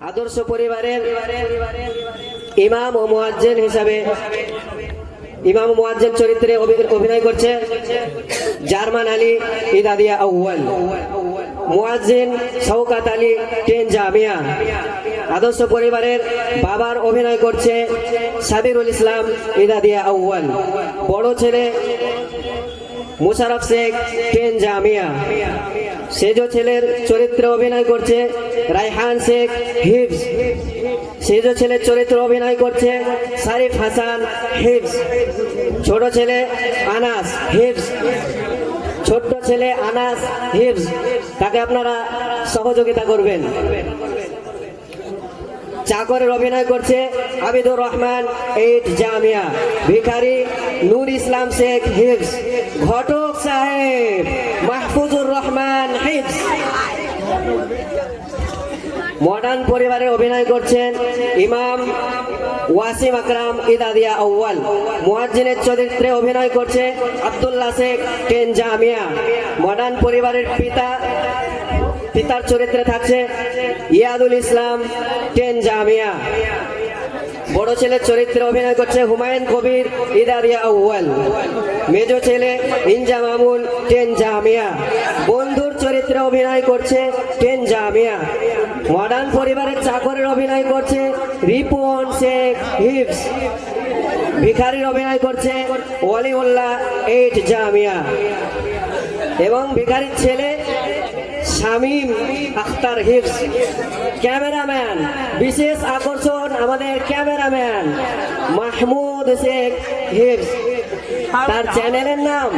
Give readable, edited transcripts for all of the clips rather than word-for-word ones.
আদর্শ পরিবারের ইমাম ও মুয়াজ্জিন হিসাবে ইমাম ও মুয়াজ্জিন চরিত্রে অভিনয় করছে জার্মান আলী ইদাদিয়া আউয়াল, মুয়াজ্জিন শওকাত আলী 10 জামিয়া। আদর্শ পরিবারের বাবার অভিনয় করছে সাবিরুল ইসলাম ইদাদিয়া আউয়াল, বড় ছেলে মুশারফ শেখ 10 জামিয়া। সেজ ছেলের চরিত্রে অভিনয় করছে রায়হান শেখ হিফজ, সেজ ছেলের চরিত্রে অভিনয় করছে শারিফ হাসান হিফজ। ছোট ছেলে আনাস হিফজ, ছোট্ট ছেলে আনাস হিফজ, তাকে আপনারা সহযোগিতা করবেন। চাকরের অভিনয় করছে আবিদুর রহমান 8 জামিয়া, ভিখারি নূর ইসলাম শেখ হিফজ, ঘটক সাহেব মাহফুজুর রহমান হিফজ। মডার্ন পরিবারে অভিনয় করছেন ইমাম ওয়াসিম আকরাম ইদাদিয়া আউয়াল, মুয়াজ্জিনের চরিত্রে অভিনয় করছে আব্দুল্লাহ শেখ 10 জামিয়া। মডার্ন পরিবারের পিতার চরিত্রে থাকছে ইয়াদুল ইসলাম 10 জামিয়া। বড় ছেলের চরিত্রে অভিনয় করছে হুমায়ুন কবির ইদাদিয়া আউয়াল, মেজ ছেলে ইনজা মামুন 10 জামিয়া। বন্ধুর চরিত্রে অভিনয় করছে 10 জামিয়া। মডার্ন পরিবারের চাকরের অভিনয় করছে রিপন শেখ হিফজ, ভিখারির অভিনয় করছে ওয়ালিউল্লাহ 8 জামিয়া এবং ভিখারির ছেলে শামীম আখতার হিফজ। ক্যামেরাম্যান বিশেষ আকর্ষণ আমাদের ক্যামেরাম্যান মাহমুদ শেখ হিফজ। তার চ্যানেলের নাম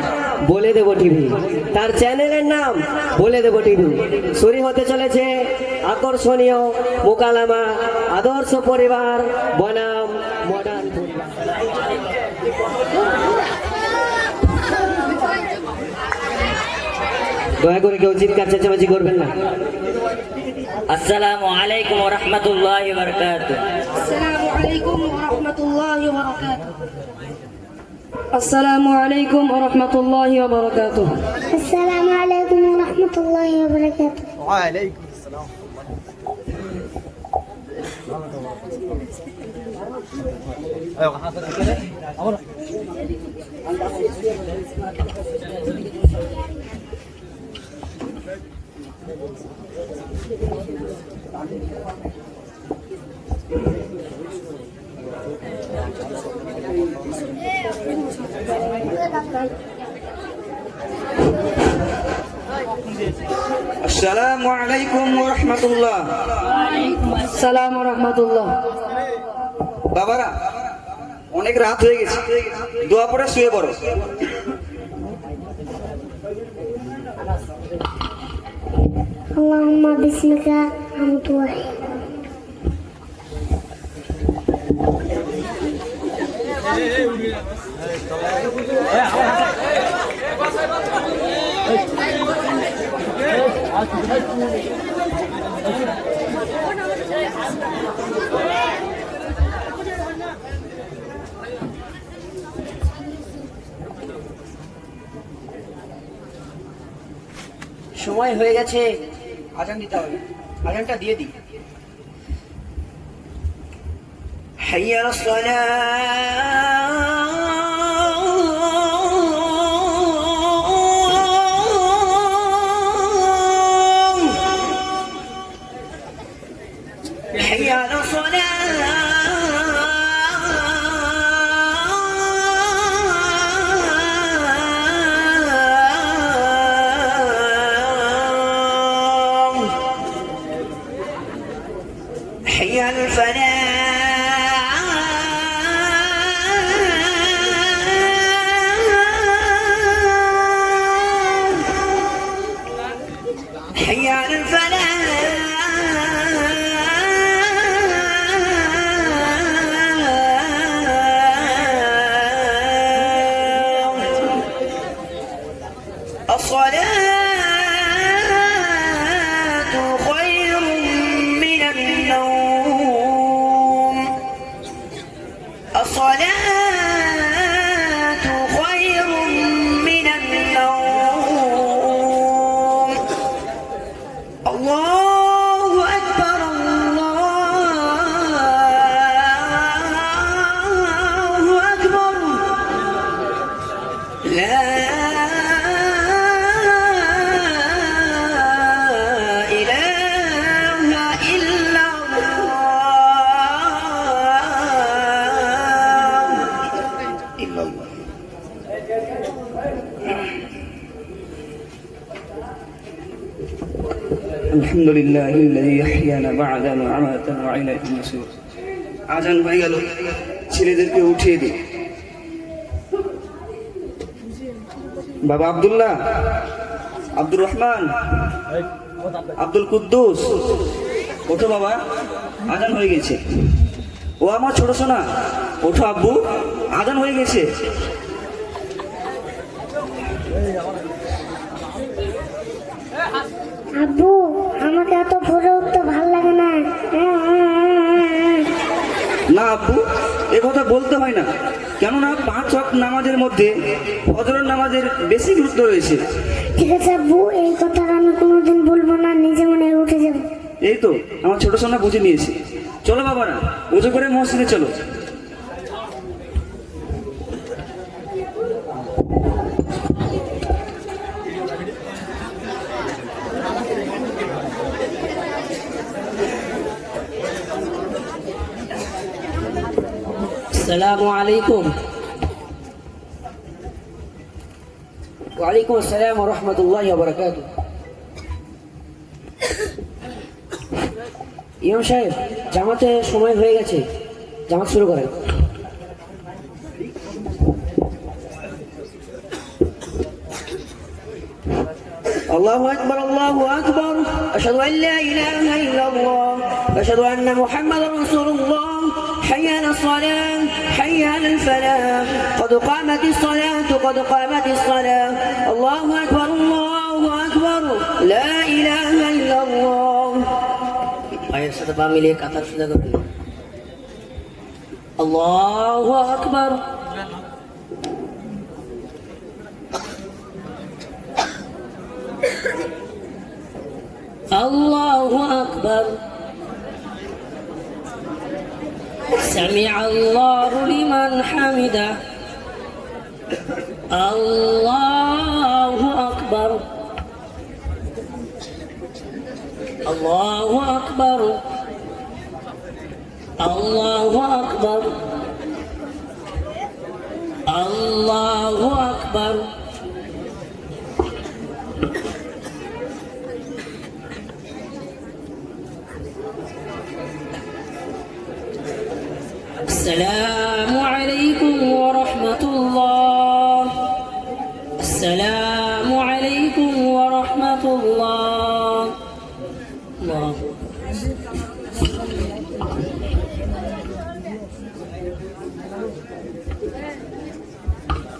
বলে দেব টিভি, তার চ্যানেলের নাম বলে দেব টিভি। শুরু হতে চলেছে আকর্ষণীয় মোকালামা আদর্শ পরিবার বনাম মডার্ন পরিবার। দয়া করে কেউ চিৎকার চেঁচামেচি করবেন না। আসসালামু আলাইকুম ওয়া রাহমাতুল্লাহি ওয়া বারাকাতুহু। আসসালামু আলাইকুম ওয়া রাহমাতুল্লাহি ওয়া বারাকাতুহু। আসসালামু আলাইকুম ওয়া রাহমাতুল্লাহি ওয়া বারাকাতুহু। আসসালামু আলাইকুম ওয়া রাহমাতুল্লাহি ওয়া বারাকাতুহু। ওয়া আলাইকুম আসসালাম। আয়ো হাত ধরে আমরা আসসালামু আলাইকুম ওয়া রাহমাতুল্লাহ। আসসালামু ওয়া রাহমাতুল্লাহ। বাবারা, অনেক রাত হয়ে গেছে, দোয়া পড়ে শুয়ে পড়ো। আল্লাহুম্মা বিসমিকা আমতু ওয়া সময় হয়ে গেছে, আজান দিতে হবে। আজানটা দিয়ে দিই। হাইয়া আলাস সালাহ, হাইয়া আলাস সালাহ। حي على الفلاح، حي على الفلاح. الصلاة خير من النوم، الصلاة خير من النوم. الله أكبر الله আলহামদুলিল্লাহিল্লাযী আহইয়ানা বা'দা মা আমাতানা ওয়া ইলাইহি নুশুর। আজান হয়ে গেল, ছেলেদেরকে উঠিয়ে দিই। বাবা আব্দুল্লাহ, আব্দুর রহমান, আব্দুল কুদ্দুস, ওঠো বাবা, আজান হয়ে গেছে। ও আমার ছোট সোনা, ওঠো আব্বু, আজান হয়ে গেছে। আব্বু, আমাকে এত ভোরে উঠতে ভালো লাগে না। না আব্বু, এ কথা বলতে হয় না, কেননা 5 ওয়াক্ত নামাজের মধ্যে ফজরের নামাজের বেশি গুরুত্ব রয়েছে। ঠিক আছে আব্বু, এই কথা আমি কোনোদিন বলবো না, নিজে মনে উঠে যাবো। এই তো আমার ছোট সোনা বুঝে নিয়েছে। চলো বাবারা, উজু করে মসজিদে চলো। আসসালামু আলাইকুম। ওয়ালাইকুম আসসালাম ওয়া রাহমাতুল্লাহি ওয়া বারাকাতুহু। ইমাম সাহেব, জামাতে সময় হয়ে গেছে, জামাত শুরু করেন। আল্লাহু আকবার, আল্লাহু আকবার, আশহাদু আন লা ইলাহা ইল্লাল্লাহ, আশহাদু আন্না মুহাম্মাদার রাসূলুল্লাহ। حي على الصلاة، حي على الفلاح، قد قامت الصلاة، قد قامت الصلاة، الله أكبر، الله أكبر، لا إله إلا الله। পায়ের সাথে পা মিলিয়ে কাতার সোজা করবেন। আল্লাহু আকবার। আল্লাহু আকবার। سمع الله لمن حمده. الله أكبر، الله أكبر، الله أكبر، الله أكبر. السلام عليكم ورحمة الله. السلام عليكم ورحمة الله. الله.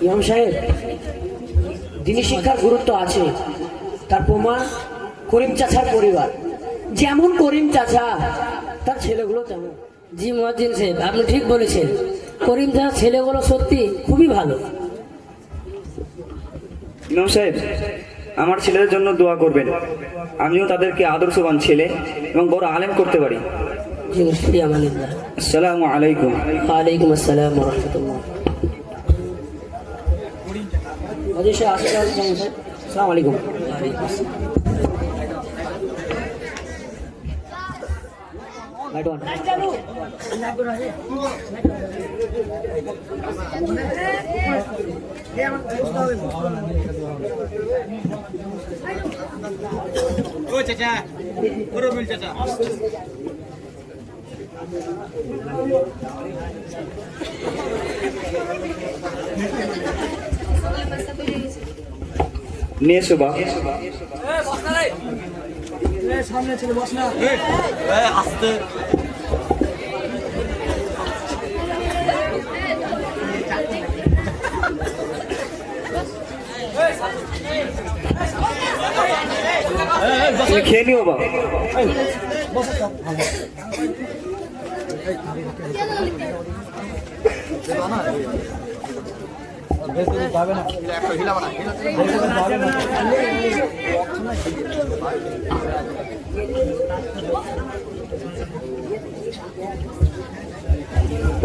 ইমাম সাহেব, দিনী শিক্ষার গুরুত্ব আছে, তার প্রমাণ করিম চাচার পরিবার। যেমন করিম চাচা, তার ছেলেগুলো তেমন। জি মুয়াজ্জিন সাহেব, আপনি ঠিক বলেছেন। করিম চাচার ছেলেগুলো সত্যি খুবই ভালো। ইমাম সাহেব, আমার ছেলেদের জন্য দোয়া করবেন, আমিও তাদেরকে আদর্শবান ছেলে এবং বড় আলেম করতে পারি। জি, ফি আমানিল্লাহ। আসসালামু আলাইকুম। ওয়ালাইকুম আসসালাম ওয়া রাহমাতুল্লাহ। মজিদ সাহেব, আসসালামু আলাইকুম। ওয়ালাইকুম আসসালাম। Light on. ও চাচা, ওরে মিল চাচা। নিয়ে এসো বা। সামনে ছিল, বস না। আস্তে। তুমি খেয়ে নিও বা।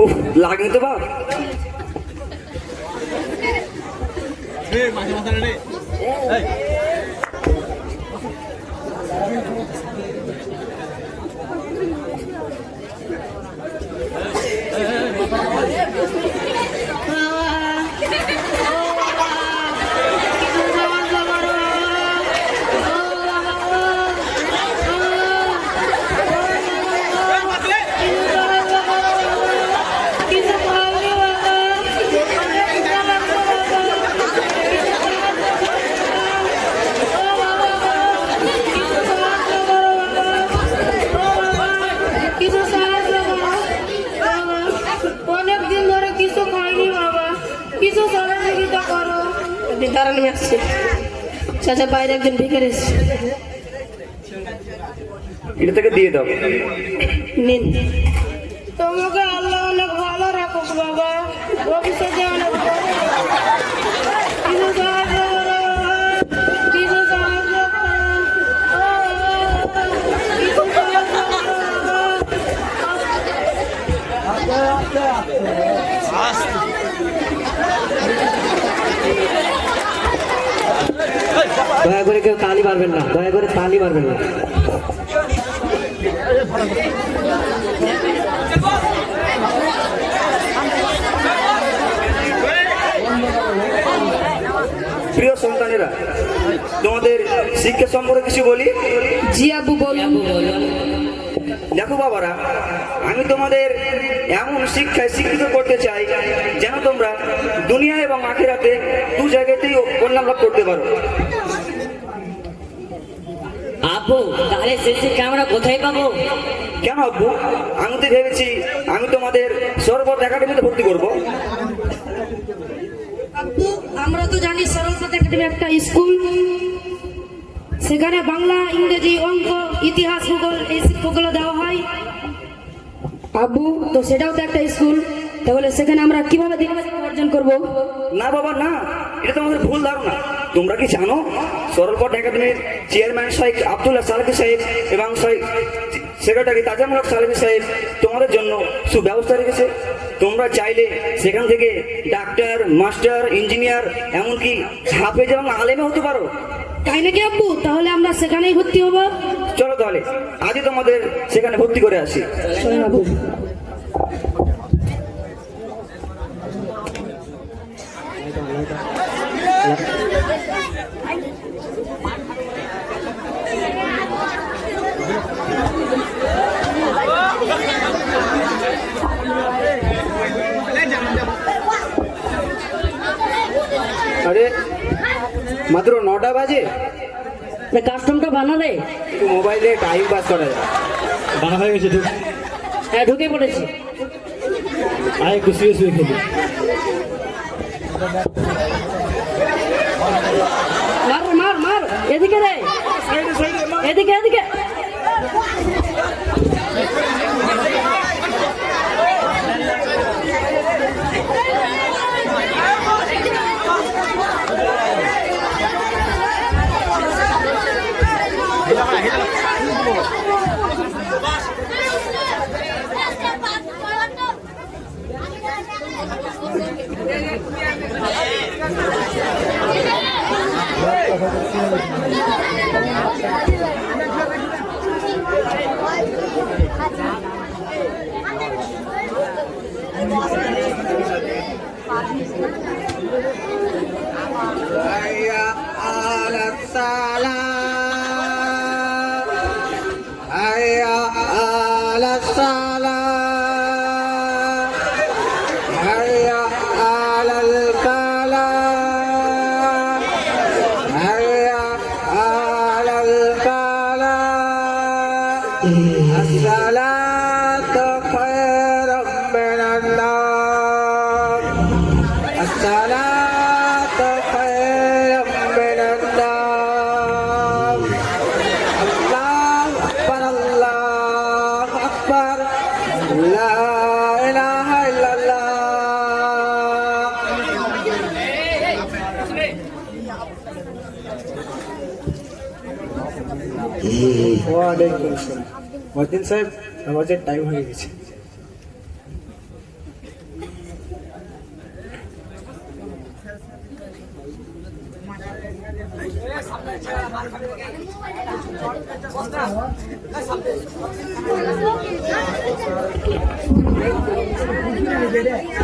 উফ, লাগে তো বা। মাঝে মাথা রে। নিয়ে আসছে। চাচা বাইরে একজন ভিখারি এসছে। এটা থেকে দিয়ে দাও। নিন। তোমাকে আল্লাহ অনেক ভালো রাখুক বাবা, ভবিষ্যতে অনেক ভালো কিছু সাহায্য করো, কিছু সাহায্য করো, কিছু সাহায্য দয়া করে কেউ তালি মারবেন না, দয়া করে তালি মারবেন না। প্রিয় সন্তানেরা, তোমাদের শিক্ষা সম্পর্কে কিছু বলি। জি আব্বু বলুন। দেখো বাবারা, আমি তোমাদের এমন শিক্ষায় শিক্ষিত করতে চাই যেন তোমরা দুনিয়া এবং আখিরাতে দু জায়গাতেই কল্যাণ লাভ করতে পারো। আব্বু, তাহলে সেই শিক্ষা আমরা কোথায় পাবো? কেন আব্বু? আমি তো ভেবেছি আমি তোমাদের সরবত একাডেমিতে ভর্তি করবো। আব্বু, আমরা তো জানি সরস্বতী একাডেমি একটা স্কুল, সেখানে বাংলা, ইংরেজি, অঙ্ক, ইতিহাস, ভূগোল এই শিক্ষাগুলো দেওয়া হয়। আব্বু, তো সেটাও তো একটা স্কুল, তাহলে সেখানে আমরা কিভাবে দিনমজুরি অর্জন করব? না বাবা না, এটা তোমাদের ভুল ধারণা। তোমরা কি জানো সরলপট একাডেমির চেয়ারম্যান শেখ আব্দুল্লাহ সালেহি সাহেব এবং সেক্রেটারি তাজামুল হক সালেহি সাহেব তোমাদের জন্য সুব্যবস্থা রেখেছে। তোমরা চাইলে সেখান থেকে ডাক্তার, মাস্টার, ইঞ্জিনিয়ার, এমনকি হাফেজ এবং আলেমে হতে পারো। তাই নাকি আব্বু? তাহলে আমরা সেখানেই ভর্তি হবো। চলো তাহলে আজই তোমাদের সেখানে ভর্তি করে আসি। চলেন আব্বু। আরে মাত্র 9টা বাজে, কাস্টমটা বানালে একটু মোবাইলে টাইম পাস করা যায়। বানা হয়ে গেছে, ঢুক। হ্যাঁ, ঢুকে পড়েছি। আয় একটু শুয়ে শুয়ে খেলি। মার মার মার, এদিকে রে, এদিকে এদিকে। ওয়ালাইকুম আসসালাম। মহিউদ্দিন সাহেব, নামাজের টাইম হয়ে গেছে।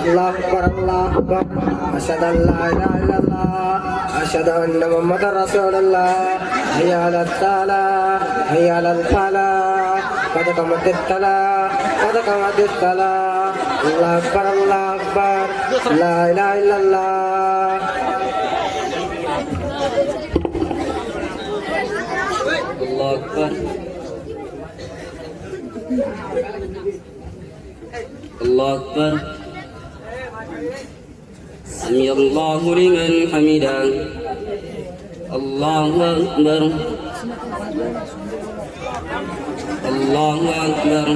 আল্লাহু আকবার, আল্লাহু আকবার, আশহাদু আল্লা ইলাহা ইল্লাল্লাহ, আশহাদু আন্না মুহাম্মাদার রাসূলুল্লাহ, হাইয়া আলাস সালাহ, হাইয়া আলাল ফালাহ, قد قامت الصلاة قد قامت الصلاة الله أكبر الله أكبر لا إله إلا الله الله أكبر الله أكبر سمع الله لمن حمده الله أكبر الله أكبر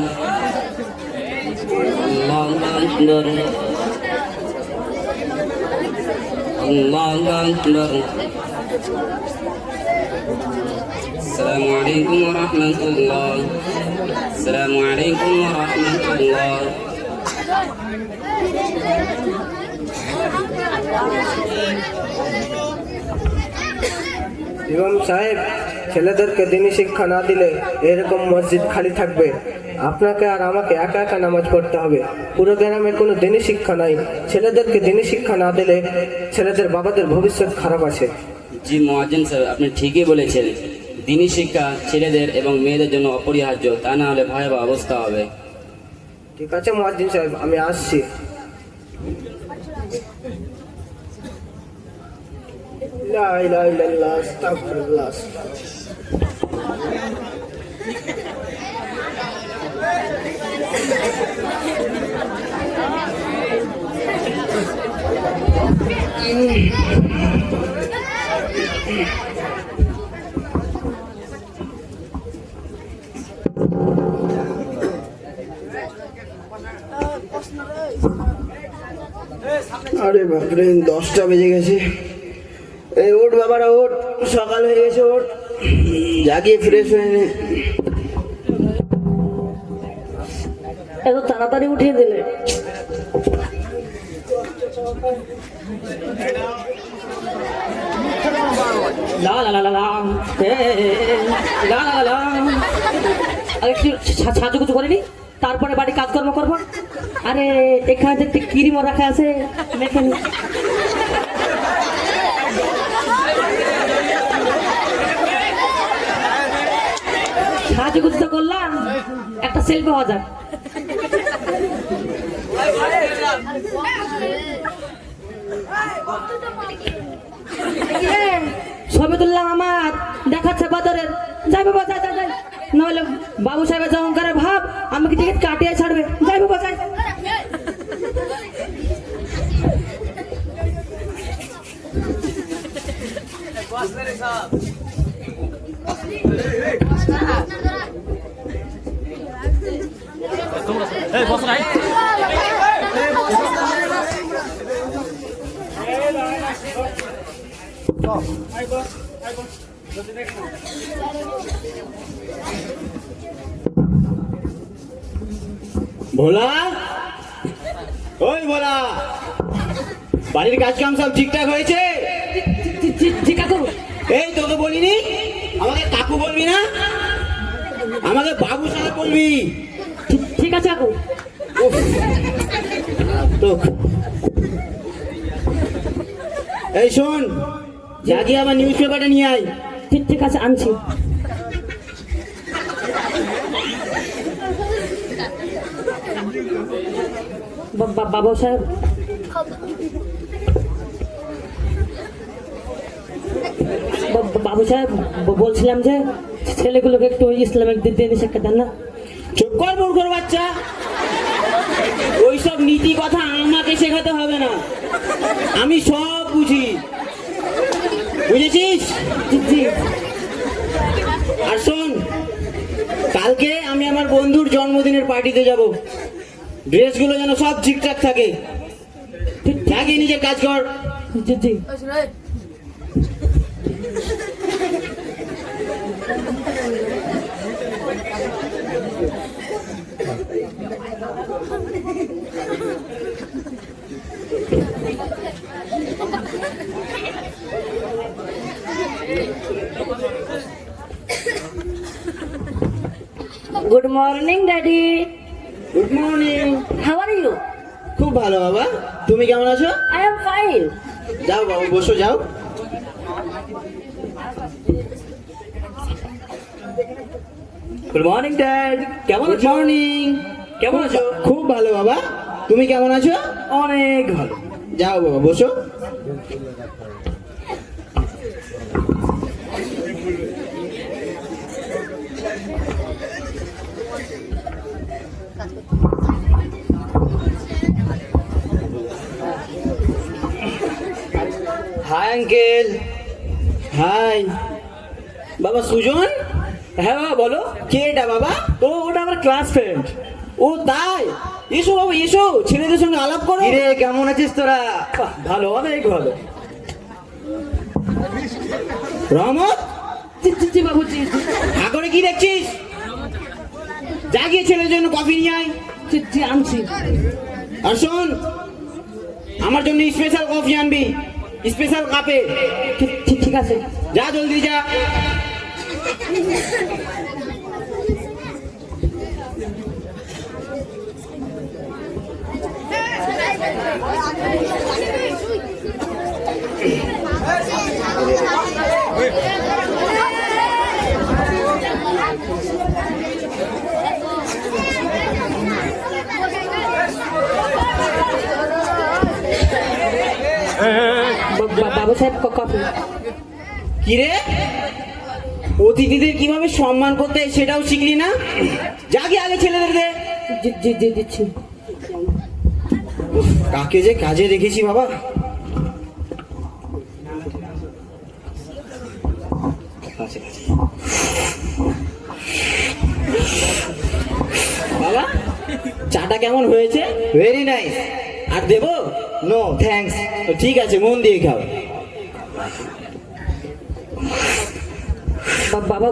الله أكبر الله أكبر السلام عليكم ورحمة الله السلام عليكم ورحمة الله ইমাম সাহেব, ছেলেদেরকে দিনী শিক্ষা না দিলে এরকম মসজিদ খালি থাকবে। আপনাকে আর আমাকে একা একা নামাজ পড়তে হবে। পুরো গ্রামে কোনো দিনী শিক্ষা নাই। ছেলেদেরকে দিনী শিক্ষা না দিলে ছেলেদের বাবাদের ভবিষ্যৎ খারাপ আছে। জি মুয়াজ্জিন সাহেব, আপনি ঠিকই বলেছেন। দিনী শিক্ষা ছেলেদের এবং মেয়েদের জন্য অপরিহার্য, তা না হলে ভয়াবহ অবস্থা হবে। ঠিক আছে মুয়াজ্জিন সাহেব, আমি আসছি। লা ইলাহা ইল্লাল্লাহ, আস্তাগফিরুল্লাহ। আরে বাপরে, 10টা বেজে গেছে। এই ওঠ বাবারা, ওঠ, সকাল হয়ে গেছে, ওঠ, জাগিয়ে ফ্রেশ হয়ে নে। এত তাড়াতাড়ি উঠিয়ে দিলে। লা লা লা লা লা, লা লা লা। আগে একটু সাজুগুজু করিনি, তারপরে বাড়ি কাজকর্ম করবো। আরে এখানে যে একটি ক্রিমও রাখা আছে, মেখে নি। সাজুগুজু তো করলাম, একটা সেলফি হওয়া যাক। ছবি তুললাম আমার, দেখাচ্ছে বাজারের। যাই বাবা, যাই যাই যাই, নাহলে বাবু সাহেবের যে অহংকারের ভাব আমাকে টিকিট কাটিয়ে ছাড়বে। যাই বাবা, যাই। ভোলা, ওই ভোলা, বাড়ির কাজ কাম সব ঠিকঠাক হয়েছে? ঠিক আছে। এই তোকে বলিনি আমাকে কাকু বলবি না, আমাকে বাবু সাহেব বলবি। ঠিক আছে কাকু। উফ, তো এই শোন, জাগিয়ে আবার নিউজ পেপারটা নিয়ে আয়। ঠিক আছে, আনছি। বাবু সাহেব, বাবু সাহেব বলছিলাম যে ছেলেগুলোকে একটু ইসলামিক দিনী শিক্ষা দেন না। চুপ কর মূর্খর বাচ্চা, ওইসব নীতি কথা আমাকে শেখাতে হবে না, আমি সব বুঝি, বুঝেছিস? জি। আর শোন, কালকে আমি আমার বন্ধুর জন্মদিনের পার্টিতে যাব, ড্রেসগুলো যেন সব ঠিকঠাক থাকে। জাগিয়ে নিজের কাজ কর। জি জি। Good morning, Daddy. Good morning. How are you? খুব ভালো বাবা, তুমি কেমন আছো? I am fine. যাও বাবু, বসো, যাও। গুড মর্নিং ড্যাড, কেমন গুড আছো? মর্নিং। কেমন আছো? খুব ভালো বাবা, তুমি কেমন আছো? অনেক ভালো। যাও বাবা, বসো। Hi uncle. হাই বাবা সুজন। হ্যাঁ বাবা বলো। কে এটা বাবা? ওটা আমার ক্লাস ফ্রেন্ড। ও তাই, এসো বাবা এসো, ছেলেদের সঙ্গে আলাপ করো। কিরে কেমন আছিস তোরা? ভালো, অনেক ভালো। রহমত, জি, জি, জি বাবু, জি, জি, আগরে কি দেখছিস? যা গিয়ে ছেলের জন্য কফি নিয়ে আয়। জি, জি, আনছি। আর শোন, আমার জন্য স্পেশাল কফি আনবি, স্পেশাল কাপে। ঠিক, ঠিক, ঠিক আছে। যা জলদি যা। বাবু সাহেব কফি। কিরে, অতিথিদের কিভাবে সম্মান করতে হয় সেটাও শিখলি না? যা গিয়ে আগে ছেলেদের দে। জি, জি, জি, দিচ্ছি। কাকে যে কাজে রেখেছি বাবা। বাবা, চাটা কেমন হয়েছে? Very nice. আর দেবো? No thanks. ঠিক আছে, মন দিয়ে খাও।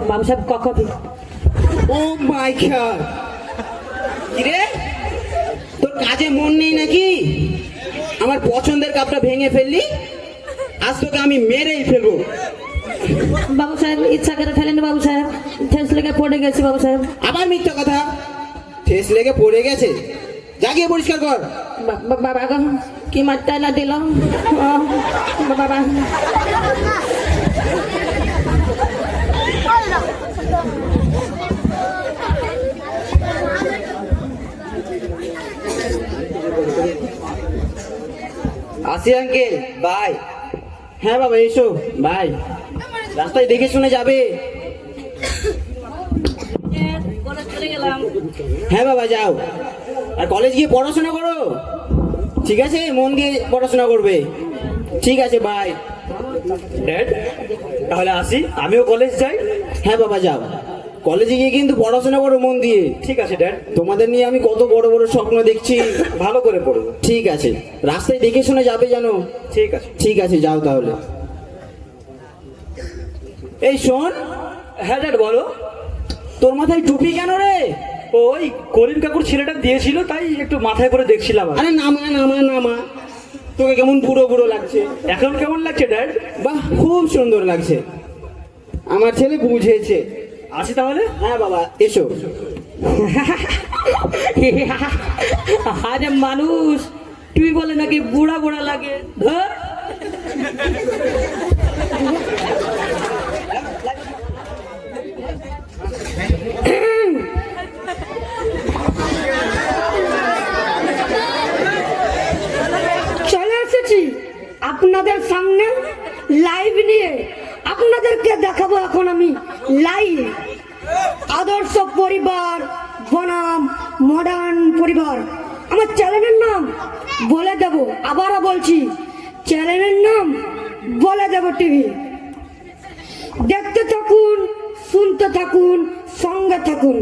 বাবু সাহেব কফি। ও মাই গড, কিরে তোর কাজে মন নেই নাকি? আমার পছন্দের কাপটা ভেঙে ফেললি, আজ তোকে আমি মেরেই ফেলবো। বাবু সাহেব ইচ্ছা করে ফেলেন বাবু সাহেব, ঠেস লেগে পড়ে গেছে বাবু সাহেব। আবার মিথ্যা কথা, ঠেস লেগে পড়ে গেছে, যা গিয়ে পরিষ্কার কর। বাবা গো, কি মারটা না দিলাম বাবা। আসি আঙ্কেল, বাই। হ্যাঁ বাবা এসো, বাই। রাস্তায় দেখে শুনে যাবে। চলে গেলাম। হ্যাঁ বাবা যাও, আর কলেজ গিয়ে পড়াশোনা করো, ঠিক আছে? মন দিয়ে পড়াশোনা করবে, ঠিক আছে? বাই। ড্যাড তাহলে আসি, আমিও কলেজ যাই। হ্যাঁ বাবা যাও, কলেজে গিয়ে কিন্তু পড়াশোনা করো মন দিয়ে। ঠিক আছে ড্যাড, তোমাদের নিয়ে আমি কত বড় বড় স্বপ্ন দেখছি। ভালো করে পড়বো। ঠিক আছে, রাস্তায় দেখে শুনে যাবে জানো? ঠিক আছে। ঠিক আছে, যাও তাহলে। এই শোন, হ্যাঁ ড্যাড বলো। তোর মাথায় টুপি কেন রে? ওই করিম কাকুর ছেলেটা দিয়েছিল, তাই একটু মাথায় করে দেখছিলাম। আরে নামা নামা নামা, তোকে কেমন বুড়ো বুড়ো লাগছে। এখন কেমন লাগছে ড্যাড? বাহ, খুব সুন্দর লাগছে, আমার ছেলে বুঝেছে। আসি তাহলে। হ্যাঁ বাবা এসো। আরে মানুষ, তুই বলে নাকি বুড়া বুড়া লাগে? ধর। চলে এসেছি আপনাদের সামনে লাইভ নিয়ে, আপনাদেরকে দেখাবো এখন আমি লাইভ আদর্শ পরিবার বনাম মডার্ন পরিবার। আমার চ্যানেলের নাম বলে দেব, আবারও বলছি, চ্যানেলের নাম বলে দেব টিভি। দেখতে থাকুন, শুনতে থাকুন, সঙ্গে থাকুন।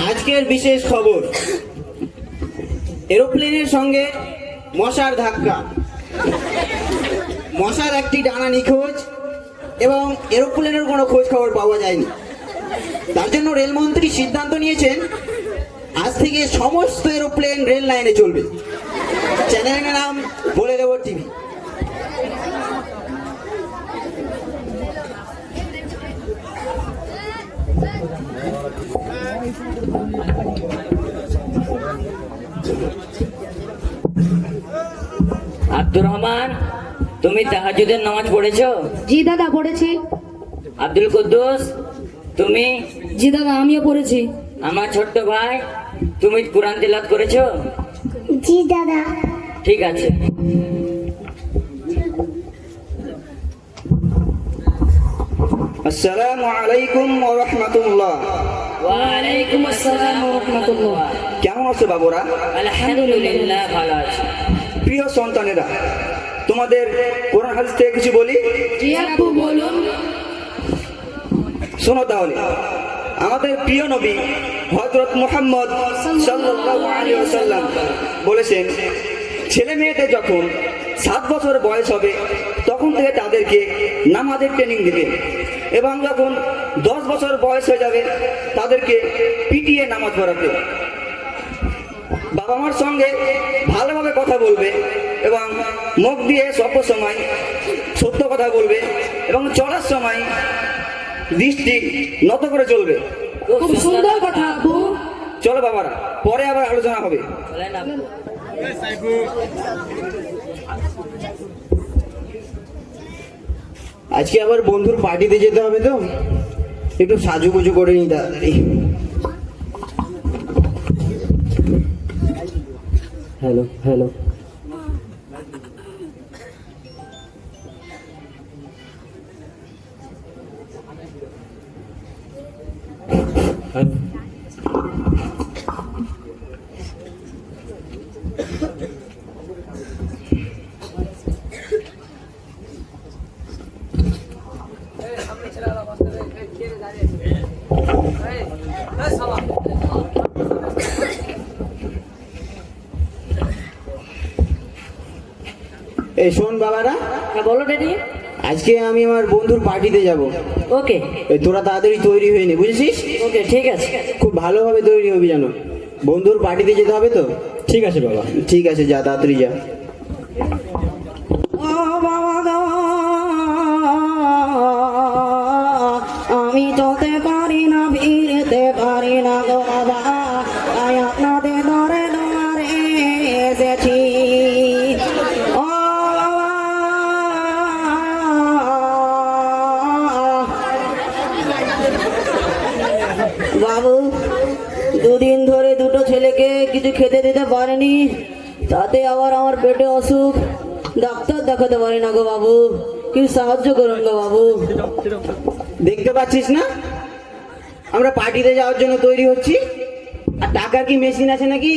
আজকের বিশেষ খবর, এরোপ্লেনের সঙ্গে মশার ধাক্কা, মশার একটি ডানা নিখোঁজ এবং এরোপ্লেনের কোনো খোঁজ খবর পাওয়া যায়নি। তার জন্য রেলমন্ত্রী সিদ্ধান্ত নিয়েছেন, আজ থেকে সমস্ত এরোপ্লেন রেল লাইনে চলবে। চ্যানেলের নাম বলে দেব টিভি। আব্দুর রহমান, তুমি তাহাজ্জুদের নামাজ পড়েছো? জি দাদা পড়েছি। আব্দুল কুদ্দুস, তুমি? জি দাদা আমিও পড়েছি। আমার ছোট্ট ভাই, তুমি কোরআন তিলাওয়াত করেছো? জি দাদা। ঠিক আছে। আসসালামু আলাইকুম ওয়া রাহমাতুল্লাহ। ওয়ালাইকুম আসসালাম ওয়া রাহমাতুল্লাহ। কেমন আছো বাবুরা? আলহামদুলিল্লাহ, ভালো আছি। প্রিয় সন্তানেরা, তোমাদের কোরআন হাদিস থেকে কিছু বলি। জি আব্বু বলুন। শোনো তাহলে। আমাদের প্রিয় নবী হযরত মুহাম্মদ সাল্লাল্লাহু আলাইহি ওয়াসাল্লাম বলেছেন, ছেলে মেয়েদের যখন 7 বছর বয়স হবে তখন থেকে তাদেরকে নামাজের ট্রেনিং দিবে, এবং যখন 10 বছর বয়স হয়ে যাবে তাদেরকে পিটিয়ে নামাজ পড়াবে। বাবা মার সঙ্গে ভালোভাবে কথা বলবে এবং মুখ দিয়ে সব সময় সত্য কথা বলবে, এবং চলার সময় দৃষ্টি নত করে চলবে। খুব সুন্দর কথা আব্বু। চলো বাবারা, পরে আবার আলোচনা হবে। চলেন আব্বু। আজকে আবার বন্ধুর পার্টিতে যেতে হবে, তো একটু সাজুগুজু করে নি তাড়াতাড়ি। হ্যালো হ্যালো, এই শোন বাবারা, হ্যাঁ বলো ড্যাডি। আজকে আমি আমার বন্ধুর পার্টিতে যাব। ওকে তোরা তাড়াতাড়ি তৈরি হয়ে নে, বুঝেছিস? ওকে ঠিক আছে। খুব ভালোভাবে তৈরি হবি যেন। বন্ধুর পার্টিতে যেতে হবে তো। ঠিক আছে বাবা। ঠিক আছে, যা তাড়াতাড়ি যা। আমি চলতে পারি না, ভিড়তে পারি না গো বাবা, তাই আপনাদের দরে দরে এসেছি। ও বাবা, বাবু, দুদিন ধরে দুটো ছেলেকে কিছু খেতে দিতে পারেনি, তাতে আবার আমার পেটে অসুখ, ডাক্তার দেখাতে পারি না গো বাবু, কিছু সাহায্য করুন গো বাবু। দেখতে পাচ্ছিস না আমরা পার্টিতে যাওয়ার জন্য তৈরি হচ্ছি, আর টাকার কি মেশিন আছে নাকি?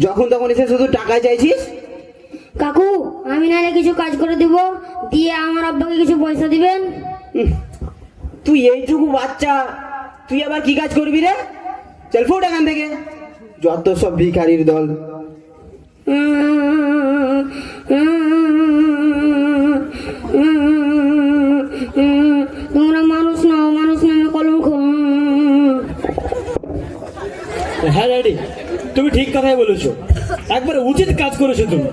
যখন তখন এসে শুধু টাকা চাইছিস। কাকু, আমি নাহলে কিছু কাজ করে দিব, দিয়ে আমার আব্বাকে কিছু পয়সা দিবেন। তুই এইটুকু বাচ্চা, তুই আবার কি কাজ করবি রে? চল ফুট এখান থেকে, যত সব ভিখারির দল। তোমরা মানুষ নাও, মানুষ নামে কলঙ্ক। হ্যাঁ ড্যাডি, তুমি ঠিক কথাই বলেছো, একবারে উচিত কাজ করেছো তুমি।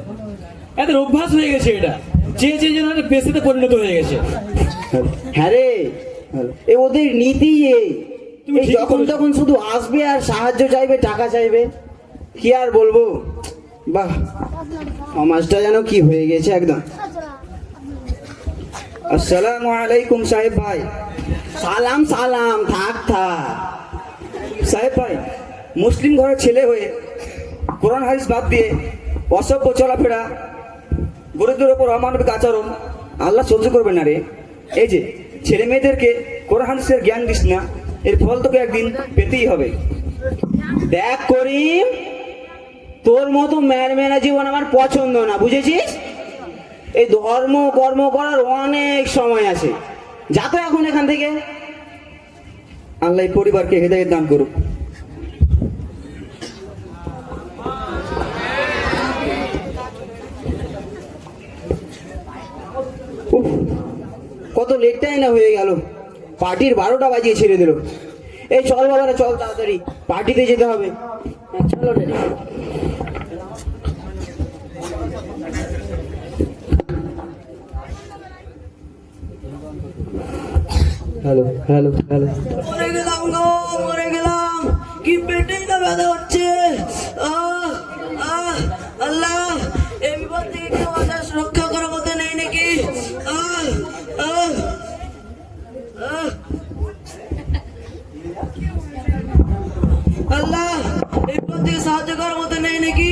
এদের অভ্যাস হয়ে গেছে এটা, যে যে যেন একটা পেশাতে পরিণত হয়ে গেছে। হ্যাঁ রে, এ ওদের নীতি তুমি ঠিক যখন বলেছো। তখন শুধু আসবে আর সাহায্য চাইবে, টাকা চাইবে। কি আর বলবো, বাহ, সমাজটা যেন কি হয়ে গেছে একদম। আসসালামু আলাইকুম সাহেব ভাই। সালাম সালাম, থাক থাক। সাহেব ভাই, মুসলিম ঘরের ছেলে হয়ে কোরআন হাদিস বাদ দিয়ে অসভ্য চলাফেরা, গরিবদের ওপর অমানবিক আচরণ আল্লাহ সহ্য করবে না রে। এই যে ছেলে মেয়েদেরকে কোরআন হাদিসের জ্ঞান দিস না, এর ফল তোকে একদিন পেতেই হবে। দেখ করিম, তোর মতো ম্যানম্যানা জীবন আমার পছন্দ না, বুঝেছিস? এই ধর্ম কর্ম করার অনেক সময় আছে, যা তো এখন এখান থেকে। আল্লাহ এই পরিবারকে হেদায়েত দান করুক। উফ, কত লেটটাই না হয়ে গেল, পার্টির 12টা বাজিয়ে ছেড়ে দিল। এই চল বাবারা, চল তাড়াতাড়ি, পার্টিতে যেতে হবে। চলো ড্যাডি। Hello hello hello. মরে গেলাম গো, মরে গেলাম, কি পেটে না ব্যথা হচ্ছে। আল্লাহ, এই বিপদ থেকে কেউ আমাদের রক্ষা করার মতো নেই নাকি? আল্লাহ, এই বিপদ থেকে সাহায্য করার মতো নেই নাকি?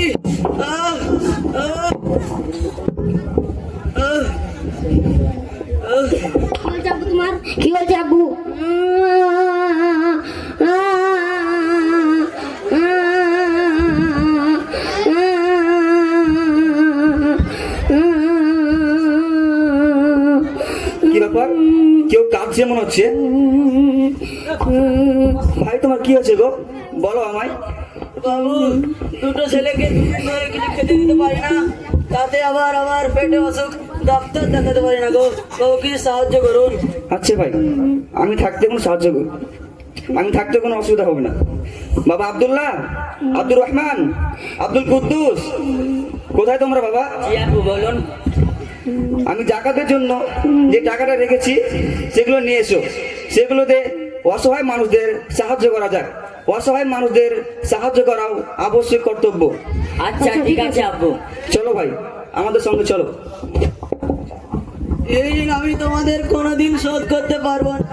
কি বলছে আব্বু? কাঁদছে মনে হচ্ছে। ভাই তোমার কি হয়েছে গো, বলো আমায়। বাবু, দুটো ছেলেকে দুদিন ধরে কিছু খেতে দিতে পারি না, তাতে আবার আমার পেটে অসুখ, ডাক্তার দেখাতে পারি না গো। বাবু কিছু সাহায্য করুন। আচ্ছা ভাই, আমি থাকতে কোনো সাহায্য করব, আমি থাকতে কোনো অসুবিধা হবে না। বাবা আব্দুল্লাহ, আব্দুর রহমান, আব্দুল কুদ্দুস, কোথায় তোমরা বাবা? জি আব্বু বলুন। আমি জাকাতের জন্য যে টাকাটা রেখেছি সেগুলো নিয়ে এসো, সেগুলোতে অসহায় মানুষদের সাহায্য করা যাক। অসহায় মানুষদের সাহায্য করাও আবশ্যক কর্তব্য। আচ্ছা ঠিক আছে আব্বু। চলো ভাই, আমাদের সঙ্গে চলো। এই ঋণ আমি তোমাদের কোনোদিন শোধ করতে পারবো না।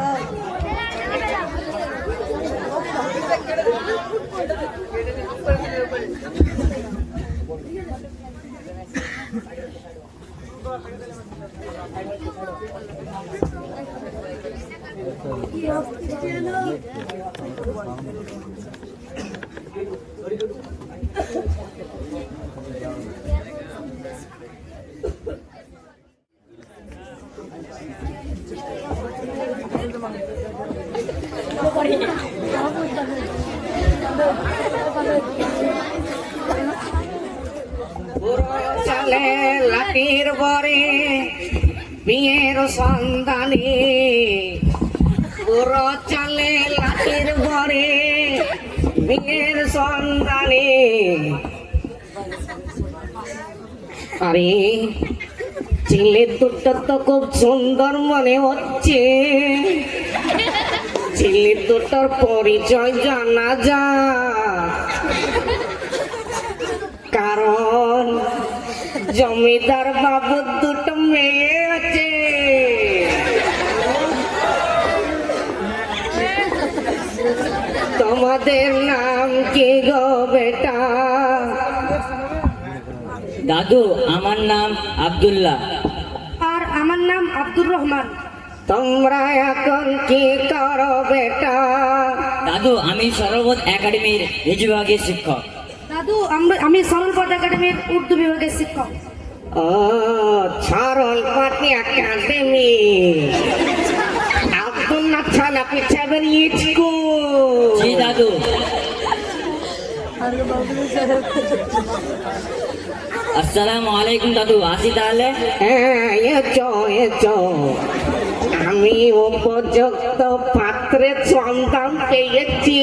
চালে লাঠির বরে বিয়ের সন্ধানে, পুরো চালে লাঠির বরে বিয়ের সন্ধানে। আরে ছেলে দুটো তো খুব সুন্দর মনে হচ্ছে, ছেলে দুটোর পরিচয় জানা যাক, কারণ জমিদার বাবুর দুটো মেয়ে আছে। তোমাদের নাম কি গো বেটা? দাদু আমার নাম আব্দুল্লাহ। আর আমার নাম আব্দুর রহমান। তোমরা এখন কি করো বেটা? দাদু আমি সরবত একাডেমির হিজু বিভাগের শিক্ষক। দাদু আমি সরলপথ একাডেমির উর্দু বিভাগের শিক্ষক। ও সরলপথ একাডেমি, আব্দুল্লাহ থানা পিছাবেন স্কুল। জি দাদু। আসসালামু আলাইকুম দাদু, আসি তাহলে। হ্যাঁ এচো, আমি উপযুক্ত পাত্রের সন্ধান পেয়েছি।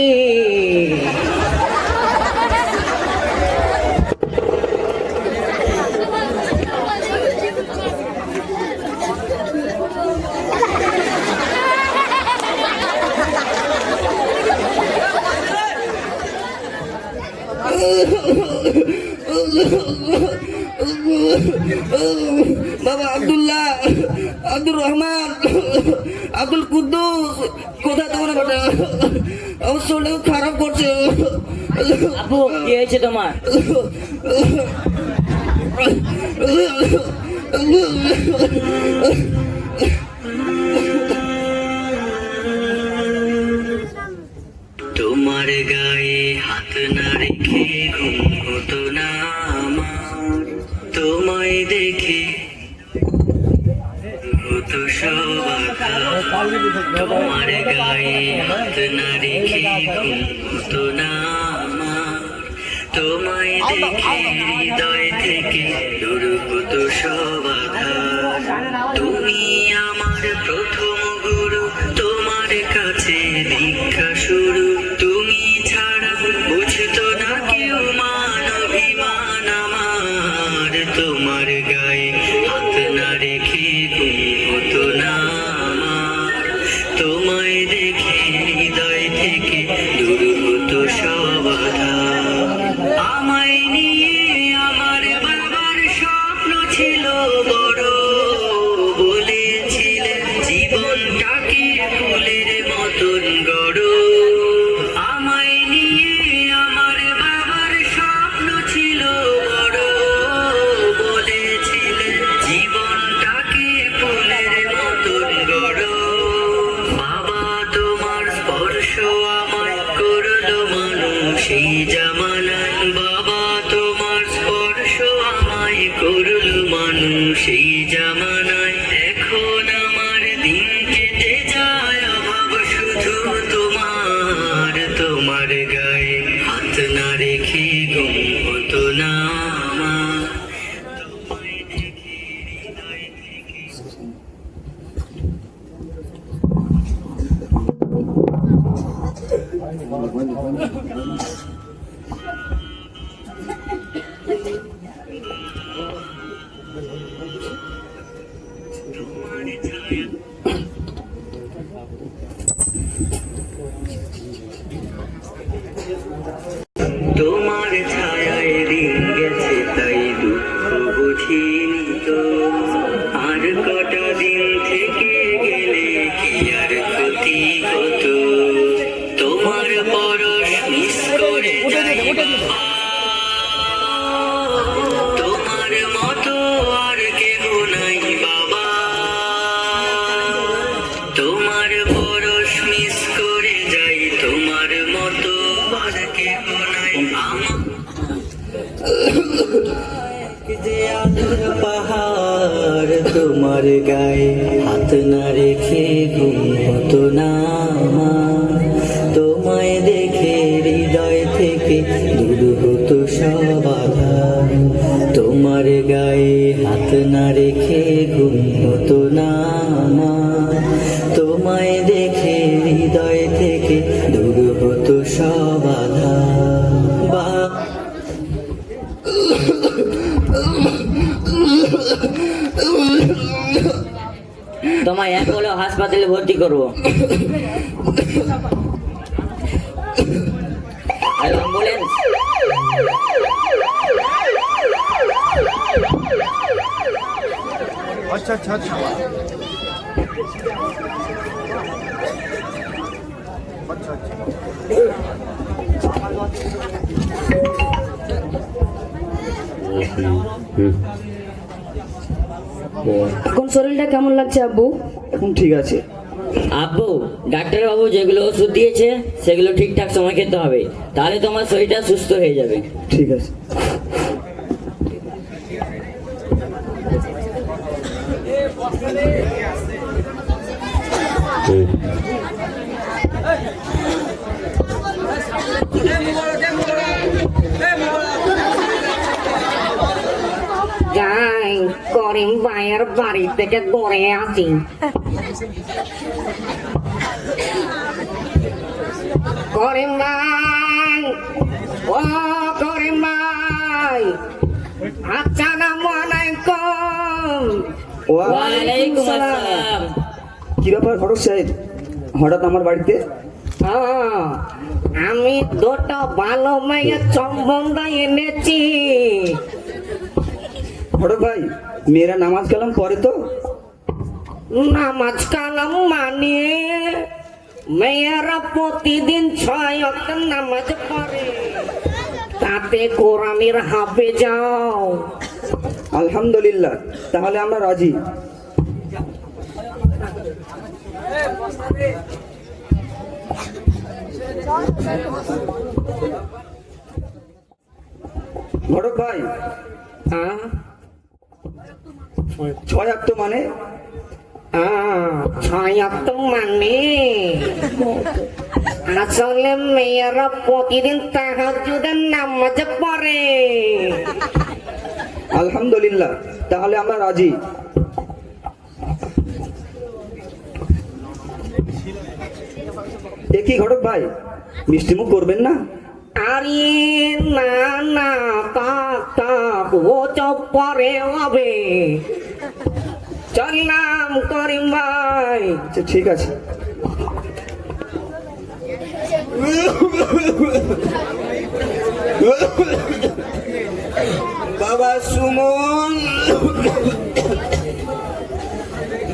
বাবা আব্দুল্লাহ, আব্দুর রহমান, আব্দুল কুদ্দুস, কোথায় তোমরা বেটা? আমার শরীর খারাপ করছে। আব্বু কি হয়েছে তোমার? তোমার গায়ে হাত না রেখে ঘুম হতো না আমার, তোমায় দেখে হতো সব আঘাত। তোমার গায়ে হাত না রেখে ঘুম হতো না আমার, তোমায় দেখে হৃদয় থেকে দূর হতো সব আঘাত। তুমি আমার প্রথম গুরু, তোমার কাছে দীক্ষা শুরু। তুমি ছাড়া বুঝতো না কেউ মান অভিমান আমার, তোমার গায়ে হাত না রেখে ঘুম হতো না আমার, তোমায় দেখে হৃদয় থেকে দূর হতো সব আঘাত। আমায় নিয়ে আমার বাবার স্বপ্ন ছিল বড়, বলেছিলেন জীবনটাকে ফুলের মতন গড়ো। আমায় নিয়ে আমার বাবার স্বপ্ন ছিল বড়, বলেছিলেন জীবনটাকে ফুলের মতন গড়ো। বাবা তোমার স্পর্শ আমায় করলো মানুষ এই জামানায়, বাবা তোমার স্পর্শ আমায় করলো মানুষ এই জামানায়। এখন আমার দিন কেটে যায় তোমার ছায়ায় দিন গেছে তাই দুঃখ বুঝিনি তো আর কটা দিন থেকে গেলে কি আর ক্ষতি হতো তোমার পরশ মিস করে যাই বাবা। তোমার মতো আর কেহ নাই বাবা, তোমার পরশ মিস করে যাই, তোমার মতো আর কেহ নাই আমার। পাহাড় তোমার গায়ে হাত না রেখে ঘুম হতো না আমার। তোমায় দেখে হৃদয় থেকে দূর হতো সব আধার। তোমার গায়ে হাত না রেখে ঘুম হতো না আমার। তোমায় দেখে হৃদয় থেকে দূর হতো সব আধার। বা তোমায় এক হলেও হাসপাতালে ভর্তি করবো। অ্যাম্বুলেন্স। এখন শরীরটা কেমন লাগছে আব্বু? এখন ঠিক আছে। আব্বু, ডাক্তার বাবু যেগুলো ওষুধ দিয়েছে সেগুলো ঠিকঠাক সময় খেতে হবে, তাহলে তোমার শরীরটা সুস্থ হয়ে যাবে। ঠিক আছে। যাই করিম ভাইয়ের বাড়ি থেকে ঘুরে আসি। করিম ভাই, ও করিম ভাই, আসসালামু আলাইকুম। ওয়ালাইকুম আসসালাম। কি ব্যাপার ঘটক সাহেব, হঠাৎ আমার বাড়িতে? ও, আমি দুটো ভালো মেয়ের সম্বন্ধ এনেছি। ঘটক ভাই, মেয়েরা নামাজ কালাম পরে তো? নামাজ কালাম মানে মেয়েরা প্রতিদিন 6 ওয়াক্ত নামাজ পড়ে, তাতে কোরআনের হাফে যাও। আলহামদুলিল্লাহ, তাহলে আমরা রাজি। ঘটক ভাই, হ্যাঁ 6 ওয়াক্ত মানে? 6 ওয়াক্ত মানে আসলে মেয়েরা প্রতিদিন তাহাজ্জুদের নামাজ পড়ে। আলহামদুলিল্লাহ, তাহলে আমরা রাজি। এ কি ঘটক ভাই, মিষ্টিমুখ করবেন না? আরে না না কাকা, ও চপ পরে হবে। চললাম করিম ভাই। আচ্ছা ঠিক আছে। বাবা সুমন,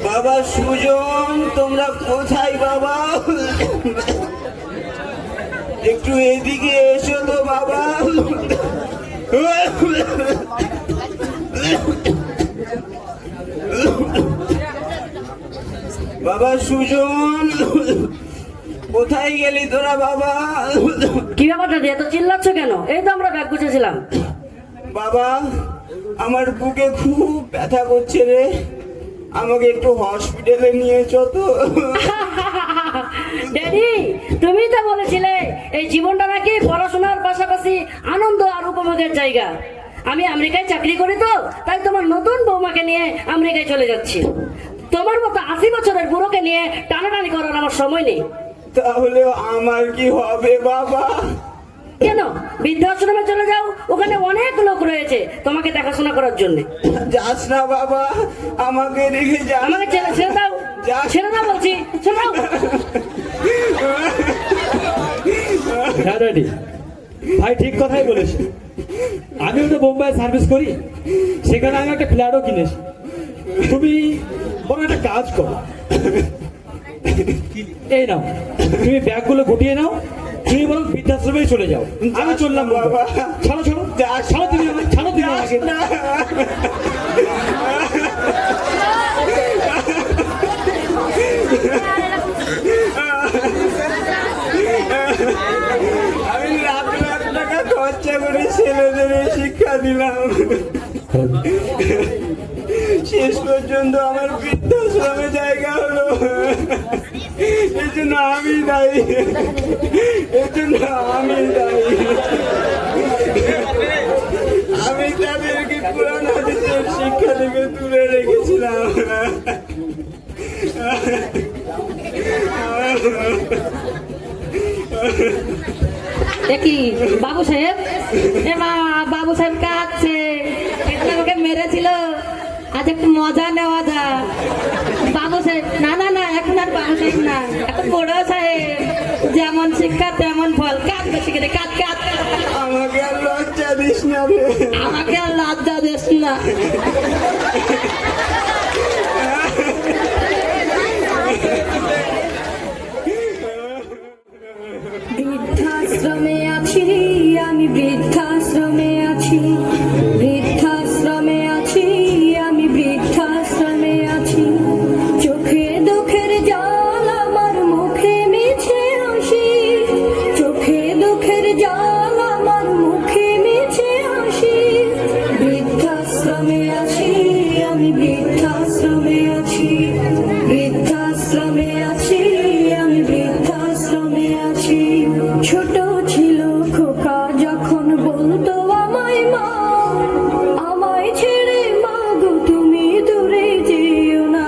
বাবা সুজন, তোমরা কোথায় বাবা? একটু এদিকে এসো তো বাবা। বাবা সুজন, কোথায় গেলি তোরা বাবা? কি ব্যাপারটা দিয়ে এত চিল্লাচ্ছ কেন? এই তো আমরা ব্যাগ গুছেছিলাম। বাবা, আমার বুকে খুব ব্যথা করছে রে, আমাকে একটু হসপিটালে নিয়ে চল তো। ড্যাডি, তুমি তো বলেছিলে এই জীবনটা নাকি পড়াশোনার পাশাপাশি আনন্দ আর উপভোগের জায়গা। আমি আমেরিকায় চাকরি করি তো, তাই তোমার নতুন বৌমাকে নিয়ে আমেরিকায় চলে যাচ্ছি। তোমার মতো 80 বছরের বুড়োকে নিয়ে টানাটানি করার আমার সময় নেই। তাহলে আমার কি হবে বাবা? কেন বৃদ্ধাশ্রমে চলে যাও, ওখানে অনেক লোক রয়েছে তোমাকে দেখাশোনা করার জন্য। যাস না বাবা, আমাকে রেখে যা। আমাকে ছেড়ে দাও, ছেড়ে দাও বলছি, ছেড়ে দাও। হ্যাঁ ড্যাডি, ভাই ঠিক কথাই বলেছে। আমিও তো বোম্বাই সার্ভিস করি, সেখানে আমি একটা ফ্ল্যাটও কিনেছি। তুমি বড় একটা কাজ করো, এই নাও তুমি ব্যাগগুলো গুটিয়ে নাও, তুমি বরং বৃদ্ধাশ্রমেই চলে যাও। আমি চললাম বাবা। ছাড়ো ছাড়ো ছাড়ো, তুমি ছাড়ো, তুমি আমাকে। আমি লাখ লাখ টাকা খরচা করে ছেলেদের শিক্ষা দিলাম, শেষ পর্যন্ত আমার বৃদ্ধাশ্রমে জায়গা হলো। এর জন্য আমি দায়ী, এর জন্য আমি দায়ী। আমি তাদেরকে পুরান হাদিসের শিক্ষা থেকে তুলে রেখেছিলাম। দেখি বাবু সাহেব, বাবু সাহেব কাঁদছে, আমাকে মেরেছিল, আজ একটু মজা নেওয়া যাক। বাবু সাহেব, না না না, এখন আর বাবু সাহেব না, এখন বড় সাহেব। যেমন শিক্ষা তেমন ফল, কাঁদ বেশি করে, কাঁদ কাঁদ। আমাকে আর লজ্জা দিস না রে, আমাকে আর লজ্জা দিস না। বৃদ্ধাশ্রমে আছি আমি, বৃদ্ধাশ্রমে আছি, বৃদ্ধাশ্রমে আছি আমি, বৃদ্ধাশ্রমে আছি। চোখে দুঃখের জল আমার মুখে মিছে হাসি, চোখে দুঃখের জল আমার মুখে মিছে হাসি। বৃদ্ধাশ্রমে আছি আমি, বৃদ্ধাশ্রমে আছি, বৃদ্ধাশ্রমে আছি আমি, বৃদ্ধাশ্রমে আছি। ছোট ছিল খোকা যখন বলতো আমায় মা, আমায় ছেড়ে মা গো তুমি দূরে যেও না।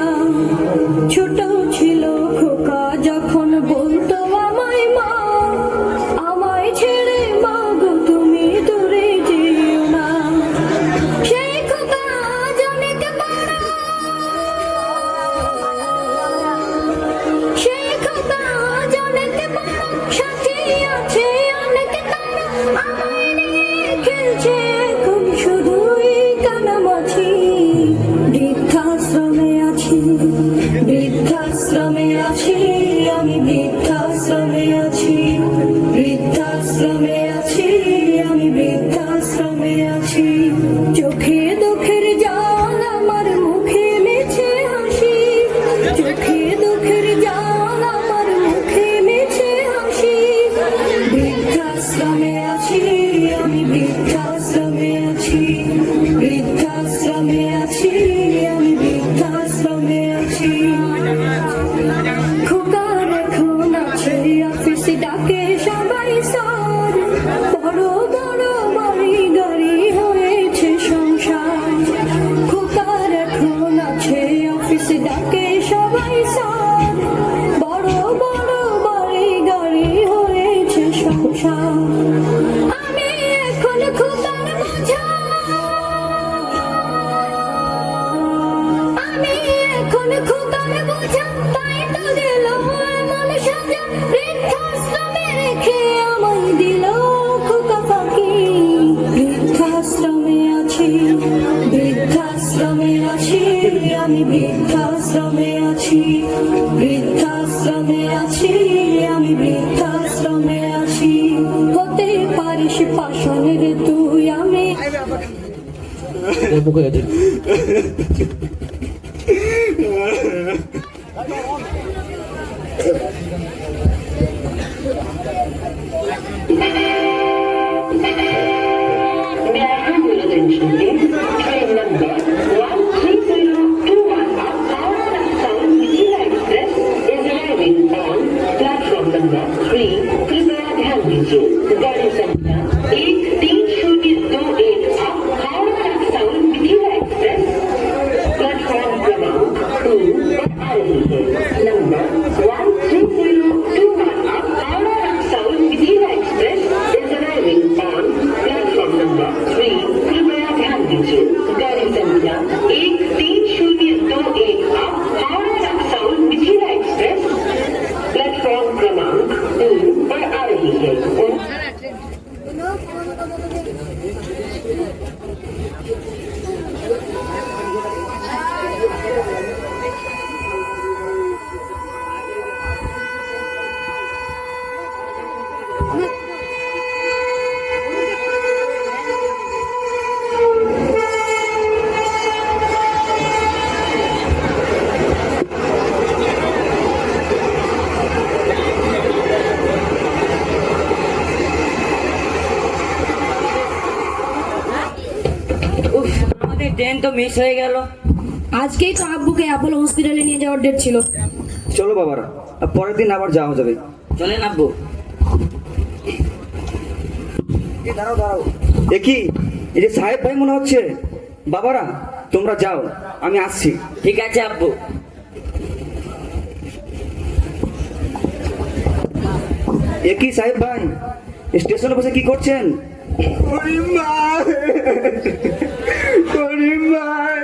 ছোট ছিল খোকা যখন বলতো আমায় মা, আমায় ছেড়ে মা গো তুমি দূরে যেও না। সেই খোকা আজ অনেক বড়, সেই খোকা আজ অনেক বড়, সাথে আছে অনেক তারা, আমায় নিয়ে খেলছে এখন শুধুই কানামাছি। বৃদ্ধাশ্রমে আছি, বৃদ্ধাশ্রমে আছি আমি, বৃদ্ধাশ্রমে আছি, বৃদ্ধাশ্রমে আছি আমি, বৃদ্ধাশ্রমে আছি। চোখে দুঃখের জল আমার মুখে মিছে হাসি, চোখে দুঃখের জল আমার মুখে মিছে হাসি। বৃদ্ধাশ্রমে আছি আমি, বৃদ্ধাশ্রমে আছি, বৃদ্ধাশ্রমে আছি আমি, বৃদ্ধাশ্রমে আছি। খোকার এখন আছে অফিসে ডাকে সবাই স্যার, বড় বড় বাড়ি গাড়ি হয়েছে সংসার। খোকার এখন আছে অফিসে ডাকে সবাই স্যার, বড় বড় বাড়ি গাড়ি হয়েছে সংসার। আমি এখন খোকার বোঝা, আমি এখন খোকার বোঝা, তাই তো দিল এমন সাজা। বৃদ্ধাশ্রমে রেখে আমায় দিল খোকা ফাঁকি। বৃদ্ধাশ্রমে আছি, বৃদ্ধাশ্রমে আছি আমি, বৃদ্ধাশ্রমে আছি, বৃদ্ধাশ্রমে আছি আমি, বৃদ্ধাশ্রমে আছি। হতে পারিস পাষাণের তুই আমি, মুখে আছে। प्लेटफॉर्म नंबर 3 कृपया ध्यान दीजिए, गाड़ी संख्या 1302 अब Howrah town Mithila express platform क्रमांक 2 पर आ रही है। नंबर 13021 উফ, আমাদের ট্রেন তো মিস হয়ে গেল। আজকেই তো আব্বুকে অ্যাপোলো হসপিটালে নিয়ে যাওয়ার ডেট ছিল। চলো বাবারা, আর পরের দিন আবার যাওয়া যাবে। চলেন আব্বু। দাঁড়াও দাঁড়াও, এ কি, এই যে সাহেব ভাই মনে হচ্ছে। বাবারা তোমরা যাও, আমি আসছি। ঠিক আছে আব্বু। এ কি সাহেব ভাই, স্টেশনে বসে কি করছেন? করিম ভাই, করিম ভাই,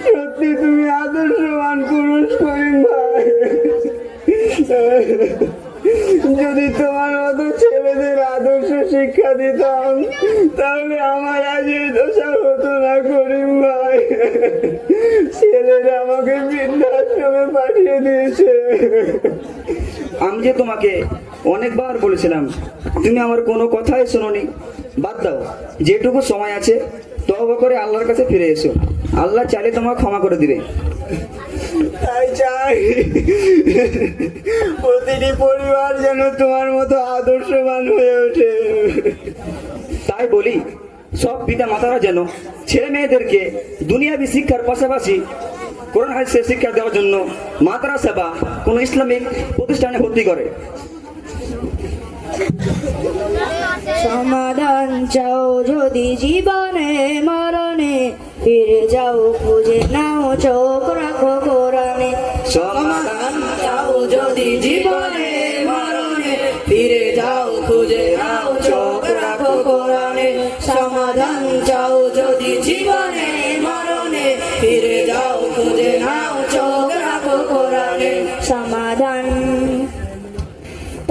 সত্যি তুমি আদর্শবান পুরুষ করিম ভাই। যদি তোমার মতো ছেলেদের আদর্শ শিক্ষা দিতাম তাহলে আমার আজ এই দশা হতো না করিম ভাই। ছেলেরা আমাকে বৃদ্ধাশ্রমে পাঠিয়ে দিয়েছে। আমি যে তোমাকে অনেকবার বলেছিলাম, তুমি আমার কোনো কথাই শোনোনি। বাদ দাও, যেটুকু সময় আছে তওবা করে আল্লাহর কাছে ফিরে এসো। আল্লাহ চাইলে তোমাকে ক্ষমা করে দিবে। তাই চাই প্রতিটি পরিবার যেন তোমার মতো আদর্শবান হয়ে ওঠে। তাই বলি, সব পিতা মাতারা যেন ছেলে মেয়েদেরকে দুনিয়াবী শিক্ষার পাশাপাশি কোরআন হাদিসের শিক্ষা দেওয়ার জন্য মাদ্রাসা বা কোনো ইসলামিক প্রতিষ্ঠানে ভর্তি করে। সমাধান চাও যদি জীবনে মরণে, ফিরে যাও খুঁজে নাও চোখ রাখো কোরআনে। সমাধান চাও যদি জীবনে মরণে, ফিরে যাও খুঁজে নাও চোখ রাখো কোরআনে। সমাধান চাও যদি জীবনে মরণে, ফিরে যাও খুঁজে নাও চোখ রাখো কোরআনে। সমাধান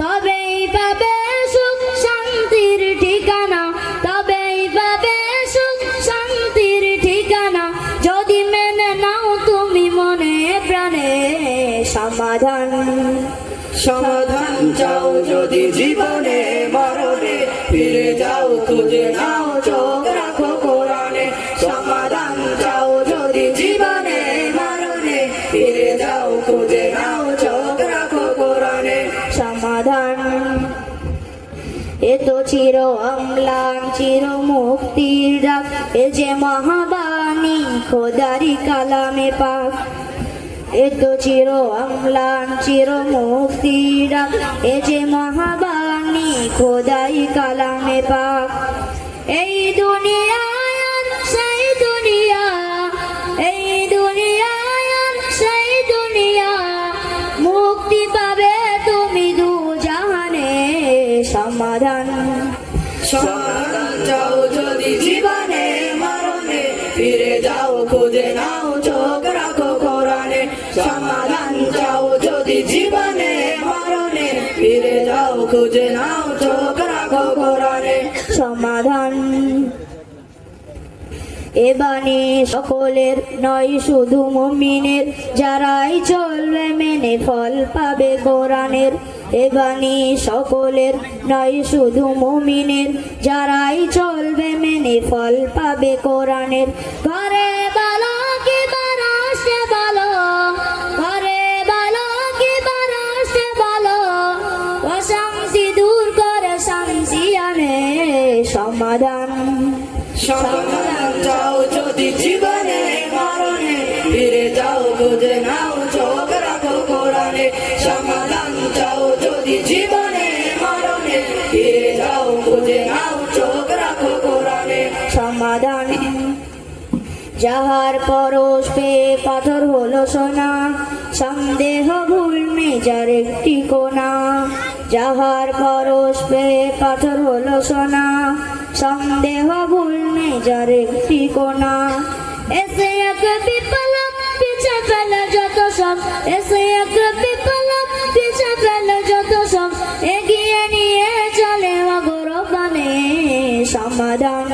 তবেই পাবে সুখ শান্তির ঠিকানা, তবেই পাবে সুখ শান্তির ঠিকানা, যদি মেনে নাও তুমি মনে প্রাণে। সমাধান সমাধান চাও যদি জীবনে মরণে, ফিরে যাও খুঁজে নাও চোখ রাখো কোরআনে। সমাধান চাও যদি জীবনে মরণে, ফিরে যাও খুঁজে নাও চোখ রাখো কোরআনে। সমাধান এ তো চির অম্লান চির মুক্তির ডাক, এ যে মহাবাণী খোদারি কালামে পাক। এ তো চির অম্লান চির মুক্তির ডাক, এ যে মহাবাণী খোদাই কালামে পাক। এই দুনিয়ায় আর সেই দুনিয়া, এই দুনিয়ায় আর সেই দুনিয়া, মুক্তি পাবে তুমি দু জাহানে। সমাধান সমাধান চাও যদি জীবনে মরণে, ফিরে যাও খুঁজে নাও চোখ রাখো কোরআনে। সমাধান চাও যদি জীবনে মরণে, ফিরে যাও খুঁজে নাও চোখ রাখো কোরআনে। সমাধান এ বাণী সকলের নয় শুধু মুমিনের, যারাই চলবে মেনে ফল পাবে কোরআনের। এ বাণী সকলের নয় শুধু মুমিনের, যারাই চলবে মেনে ফল পাবে কোরআনের। ঘরে বলো কি বারাসে বলো, ঘরে বলো কি বারাসে বলো, অশান্তি দূর করে শান্তি আনে। সমাধান সমাধান চাও যদি জীবনে মরণে, ফিরে যাও খুঁজে নাও চোখ রাখো কোরআনে। সমাধান চাও যদি জীবনে মরণে, ফিরে যাও খুঁজে নাও চোখ রাখো কোরআনে। সমাধান যাহার পরশ পেয়ে পাথর হলো সোনা, সন্দেহ ভুল মেজার একটি কোনা। যাহার পরশ পেয়ে পাথর হলো সোনা, সন্দেহ ভুল মেজার একটি কোনা। এসে এক বিপ্লব পিছে ফেলে যত সব, এসে এক বিপ্লব পিছে ফেলে যত সব, এগিয়ে নিয়ে চলে অগরবানে। সমাধান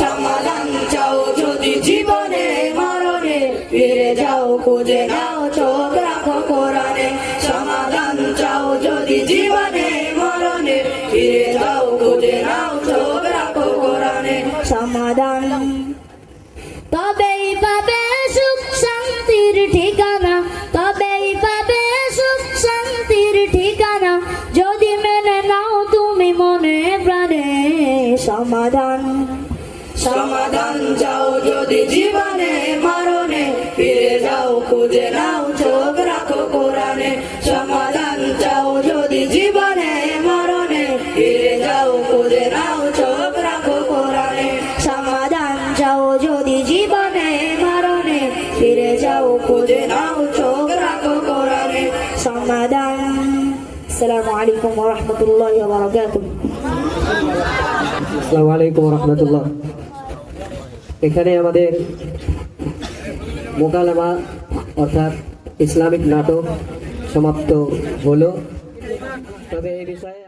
সমাধান চাও যদি জীবনে মরণে, ফিরে যাও খুঁজে নাও চোখ রাখো কোরআনে। সমাধান চাও যদি জীবনে সমাধান চাও যদি জীবনে মরণে ফিরে যাও খুঁজে নাও চোখ রাখো কোরআনে সমাধান চাও যদি জীবনে মরণে ফিরে যাও খুঁজে নাও চোখ রাখো কোরআনে সমাধান চাও যদি জীবনে মরণে ফিরে যাও খুঁজে নাও চোখ রাখো কোরআনে সমাধান। আসসালামু আলাইকুম ওয়া রাহমাতুল্লাহি ওয়া বারাকাতুহু। আসসালামু আলাইকুম রহমতুল্লাহ। এখানে আমাদের মোকালামা অর্থাৎ ইসলামিক নাটক সমাপ্ত হলো। তবে এই বিষয়ে